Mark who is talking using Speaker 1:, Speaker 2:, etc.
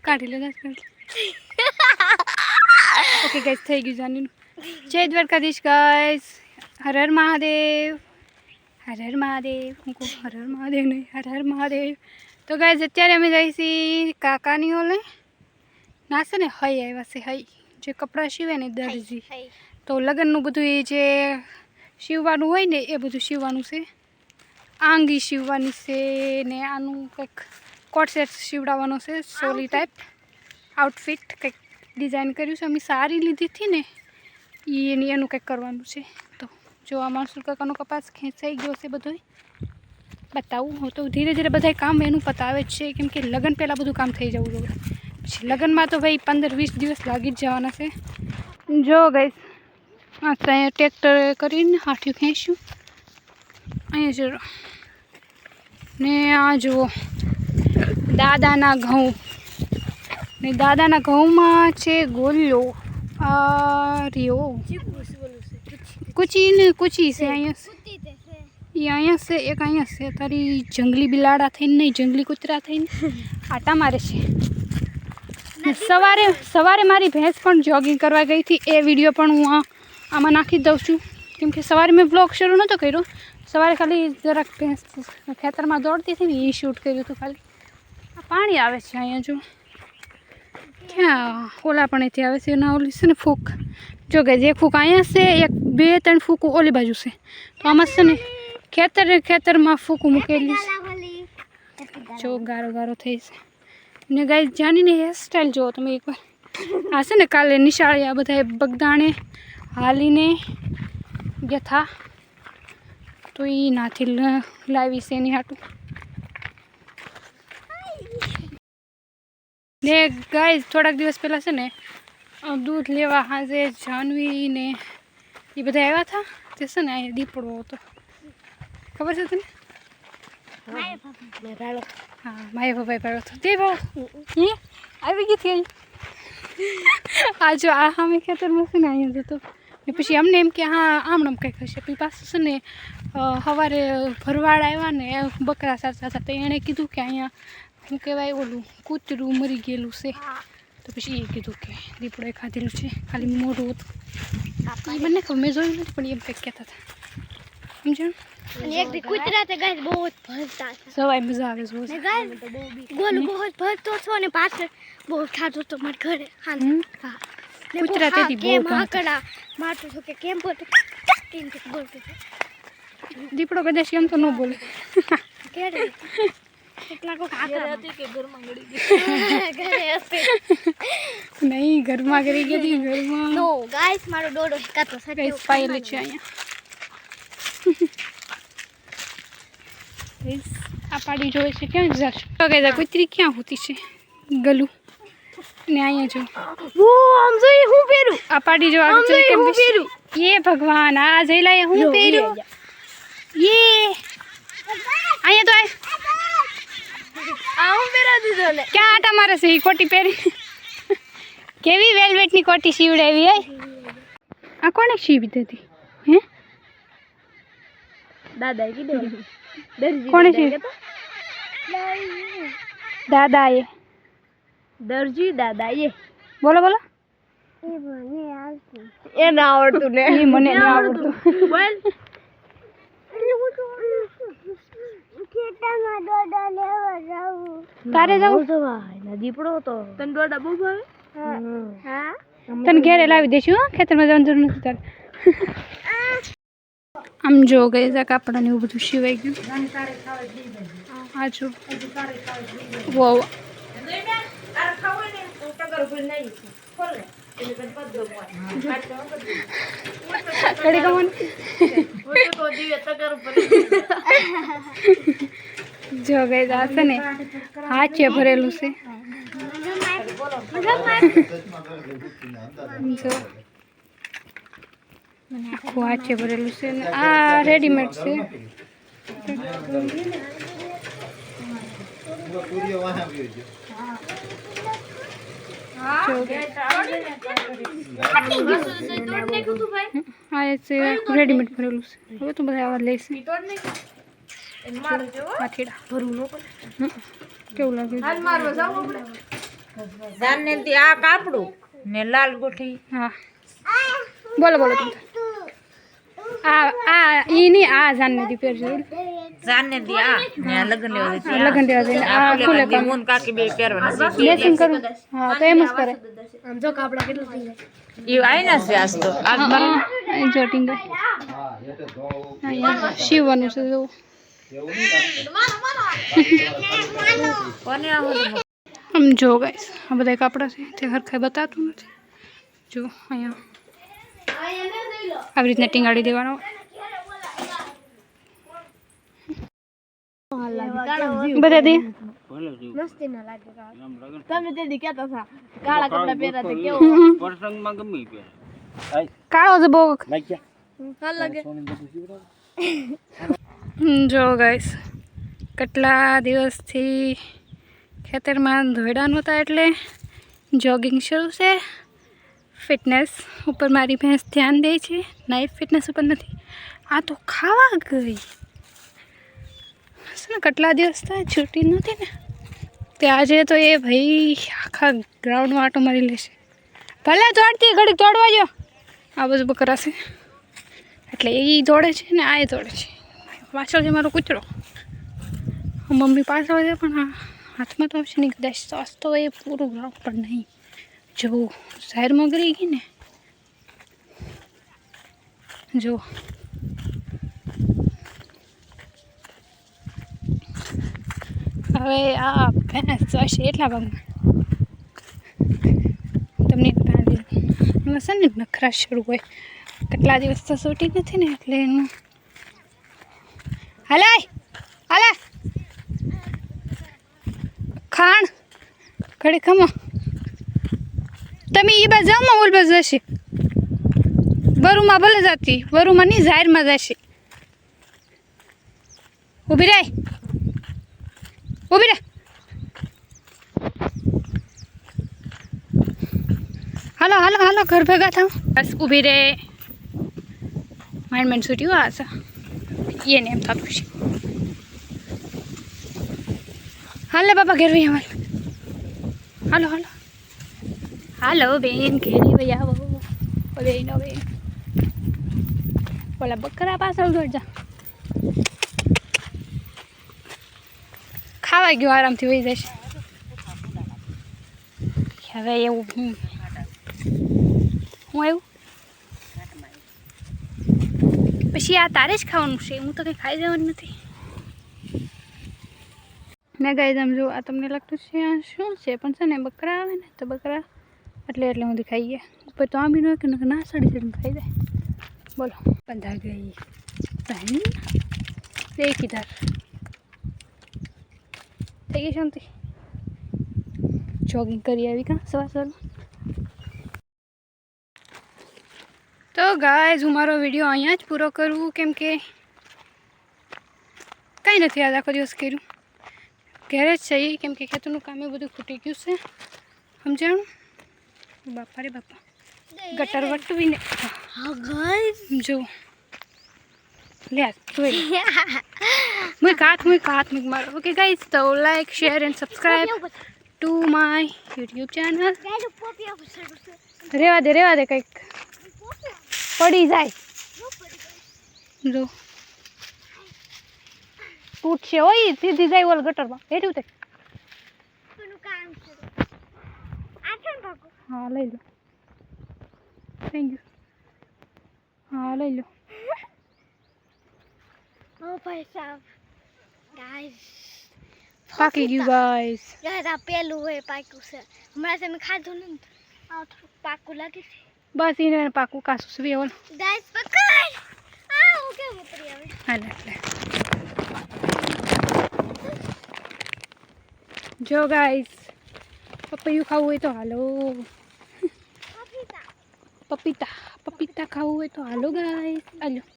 Speaker 1: કાઢી લો okay guys થઈ ગયું જાણીનું જય દ્વારકાધીશ ગાઈસ હર હર મહાદેવ હર હર મહાદેવ હું કહું હર હર મહાદેવ નહીં હર હર મહાદેવ તો ગાઈસ અત્યારે અમે જઈએ છીએ કાકાની ઓલે ના છે ને હઈ આવ્યા છે હઈ જે કપડાં સીવે ને દરજી તો લગ્નનું બધું એ જે સીવવાનું હોય ને એ બધું સીવવાનું છે આંગી સીવવાની છે ને આનું કંઈક કોટ સેટ સીવડાવવાનો છે સોલી ટાઈપ આઉટફિટ કંઈક ડિઝાઇન કર્યું છે અમે સારી લીધી હતી ને એનું કંઈક કરવાનું છે તો જો આ માણસુલ કાકાનો કપાસ ખેંચાઈ ગયો છે બધો બતાવું હું તો ધીરે ધીરે બધા કામ એનું પતાવે જ છે કેમ કે લગ્ન પહેલાં બધું કામ થઈ જવું જોઈએ પછી લગ્નમાં તો ભાઈ 15-20 દિવસ લાગી જ જવાના છે જો ગઈશ હા તો અહીંયા ટ્રેક્ટર કરીને હાથિયું ખેંચ્યું અહીંયા જો ને આ જુઓ દાદાના ઘઉં ને દાદાના ઘઉંમાં છે ગોલ્યો આ રહ્યો કુચી ને કુચી છે અહીંયા એ અહીંયા છે એક અહીંયા છે તારી જંગલી બિલાડા થઈને નહીં જંગલી કૂતરા થઈને આટા મારે છે સવારે મારી ભેંસ પણ જોગિંગ કરવા ગઈ હતી એ વિડીયો પણ હું આમાં નાખી દઉં છું કેમ કે સવારે મેં બ્લોગ શરૂ નહોતો કર્યો સવારે ખાલી જરાક ભેંસ ખેતરમાં દોડતી હતી ને એ શૂટ કર્યું હતું ખાલી પાણી આવે છે અહીંયા જો ક્યાં ઓલા પણ અહીંથી આવે છે એના ઓલી છે ને ફૂક જો કે જે ફૂક અહીંયા છે 1-2-3 ફૂક ઓલી બાજુ છે તો આમાં છે ને ખેતરમાં ફૂકું મૂકેલી જો ગારો ગારો થઈ છે ને ગાય જાનીને હેરસ્ટાઈલ જુઓ તમે એકવાર આ છે ને કાલે નિશાળે આ બધા બગદાણે હાલીને ગયા થા તો એ નાથી લાવી છે એની હાટું ને ગાય થોડાક દિવસ પહેલાં છે ને દૂધ લેવા હાજે જાનવી ને એ બધા આવ્યા હતા તે છે ને અહીંયા દીપડો હતો ખબર છે તને હા માયા ભાઈ પાડો હતો તે ભાવ આવી ગઈ હતી આ જો આ સામે ખેતરમાં છે ને અહીંયા જતો ને પછી અમને એમ કે હા આમ કંઈક હશે પછી પાછું છે ને સવારે ભરવાડ આવ્યા ને બકરા સારતા હતા તો એણે કીધું કે અહીંયા શું કહેવાય ઓલું કૂતરું મરી ગયેલું છે તો પછી એ કીધું કે દીપડોએ ખાધેલું છે ખાલી મોઢું હતું એ મને ખબર મેં જોયું નથી પણ એમ કંઈક કહેતા હતા સમજણ
Speaker 2: કૂતરા તો ગાય બહુ જ ભરતા છે
Speaker 1: સવાય મજા આવે છે
Speaker 2: ગોલ બહુ જ ભરતો છો ને પાછળ બહુ ખાતો તો મારા ઘરે હા
Speaker 1: કૂતરા તેથી બહુ
Speaker 2: માકડા મારતો હતો કે કેમ બોલતો કેમ કે બોલતો
Speaker 1: દીપડો કદાચ એમ તો ન બોલે
Speaker 2: કેડે કેટલા કો ખાકરા હતી કે ઘરમાં ગળી ગઈ ઘરે હતી
Speaker 1: નહીં ઘરમાં ગળી ગઈ હતી ઘરમાં
Speaker 2: નો ગાઈસ મારો ડોડો કાતો છે
Speaker 1: ગાઈસ પાયેલી છે અહીંયા આ પાડી જોવે છે ક્યાં જશે તો ગાઈસ આ કૂતરી ક્યાં હોતી છે ગલું ને અહીંયા જો
Speaker 2: વો આમ જોઈ હું પહેરું
Speaker 1: આ પાડી જો આ જોઈ કેમ પહેરું ये भगवान आ जइला હું પહેરું ये અહીંયા તો
Speaker 2: આ હું પહેરા દીધો ને
Speaker 1: ક્યાં આટા મારે છે કોટી પહેરી કેવી વેલ્વેટની કોટી સીવડાવી હે આ કોણે સીવી દીધી હે
Speaker 2: દાદા કીધું દરજી
Speaker 1: કોણે સીવી દાદાએ
Speaker 2: દરજી દાદાએ
Speaker 1: બોલો બોલો
Speaker 2: એ ના આવડતું ને
Speaker 1: એ મને ના આવડતું
Speaker 2: બોલ
Speaker 1: તારે જાવ
Speaker 2: દીપડો તો તને દોડા બહુ ભાવે હા
Speaker 1: તને ઘેરે લાવી દઈશું હા ખેતરમાં જવાનું જરૂર નથી તારે આમ જો ગઈ જા કાપડા ને એવું બધું સિવાય ગયું આ જો વો જો ગઈ આ છે ને હાચે ભરેલું છે જો આખું હાચે ભરેલું છે ને આ રેડીમેડ છે હા એ છે રેડીમેડ ભરેલું છે હવે તો બધા આવા લઈશ કેવું લાગે
Speaker 3: જાનને દી આ કાપડું ને લાલ ગોઠી.
Speaker 1: હા બોલો બોલો તમે આ ઈ નહીં આ જાનને દી પહેરજો
Speaker 3: જાનને દી આ ને આ લગન લેવા જતી
Speaker 1: લગન દેવા જઈને આ ખુલે કામ
Speaker 3: મૂન કાકી બે પહેરવાના છે.
Speaker 1: ડ્રેસિંગ કરું હા તો એમ જ કરે
Speaker 2: આમ જો કાપડા કેટલા થઈ જાય.
Speaker 3: ઈ આઈના છે આજ તો આજ મારો
Speaker 1: જો ટીંગા અહીંયા સીવવાનું છે જો
Speaker 3: કોને આવું
Speaker 1: આમ જો ગાઈસ આ બધા કપડાં છે તે હરખાઈ બતાતું નથી જો અહીંયા આવી રીતના ટીંગાડી દેવાનો બધા દે
Speaker 2: મસ્તી ના લાગે તમે તે દી કહેતા હતા કાળા કપડા પહેર્યા તે કેવું
Speaker 4: પ્રસંગમાં ગમે પહેરે
Speaker 1: કાળો છે બહુ
Speaker 2: હાલ લાગે.
Speaker 1: જો ગાઈસ કેટલા દિવસથી ખેતરમાં ધોયડા નહોતા એટલે જોગિંગ શરૂ છે. ફિટનેસ ઉપર મારી ભેંસ ધ્યાન દે છે નાઇફ ફિટનેસ ઉપર નથી. આ તો ખાવા ગઈ છે ને કેટલા દિવસ થાય છૂટી નથી ને તે આજે તો એ ભાઈ આખા ગ્રાઉન્ડમાં આટો મારી લેશે. ભલે દોડતી ઘડી દોડવા જો આ બધું બકરા છે એટલે એ દોડે છે ને આ દોડે છે. પાછળ છે મારો કૂતરો મમ્મી પાછળ છે પણ આ હાથમાં તો આવશે નહીં કદાચ સાસ તો એ પૂરું ગ્રાઉન્ડ પણ નહીં જો શહેરમાં ગરી ગઈ ને જો હવે આ ભેંસ જશે એટલા ભાગમાં તમને એમાં છે ને નખરા શરૂ હોય કેટલા દિવસ તો છૂટી નથી ને એટલે એનું હાલે હાલે ખાણ ઘડી ખમો તમે એ બાજુ જાઓ ઓલ બાજુ જશે વરુમાં ભલે જતી વરુમાં નહીં જાહેરમાં જશે. ઊભી રહે ઊભી રહે હાલો હાલો હાલો ઘર ભેગા થાવ બસ ઊભી રહે માંડ માંડ છૂટ્યું આ છે એને એમ થતું છે. હાલે બાપા ઘેર ભાઈ અમારે હાલો હાલો હાલો બેન ઘેરી ભાઈ આવો બેન બેન ઓલા બકરા પાછળ દોડજા ખાવા ગયો આરામથી વહી જશે. હવે એવું હું આવ્યું પછી આ તારે જ ખાવાનું છે હું તો કંઈ ખાઈ જવાનું નથી ને ગાઈસ આમ જો આ તમને લાગતું છે આ શું છે પણ છે ને બકરા આવે ને તો બકરા એટલે હું ખાઈએ ઉપર તો આંબી ન કે ના સડી સડીને ખાઈ જાય. બોલો બંધા ગઈ બહેન દેખ ઇધર થઈ ગઈ શાંતિ જોગિંગ કરી આવી કાં સવાર સવારમાં. તો ગાઈસ હું મારો વિડીયો અહીંયા જ પૂરો કરું કેમ કે કાંઈ નથી આજ આખો દિવસ કર્યું ઘરે જ છે કેમ કે ખેતરનું કામ એ બધું ખૂટી ગયું છે સમજાણું બાપા રે બાપા ગટર વટવી ને
Speaker 2: હા ગાઈસ
Speaker 1: જો લે મુઈ કાટ મારો ઓકે ગાઈસ તો like share and subscribe to my YouTube channel. રેવા દે કંઈક પડી જાય જો તૂટશે ઓય સીધી જાય ઓલ ગટરમાં હેઠું તે હા લઈ લો થેન્ક યુ હા લઈ લો.
Speaker 2: ઓ ભાઈ સાહેબ ગાઈસ
Speaker 1: પાકી ગયું ગાઈસ
Speaker 2: ગાઈસ આ પેલું હોય પાક્યું છે હમણાં તમે ખાધું ને આ થોડું પાકું લાગે છે
Speaker 1: બસ એને પાકું કાસું છે ઓલ
Speaker 2: ગાઈસ પકડ આ હું કેમ ઉતરી આવે
Speaker 1: હાલે એટલે જો ગાઈસ પપૈયું ખાવું હોય તો હાલો પપીતા ખાવું હોય તો હાલો ગાઈસ હાલો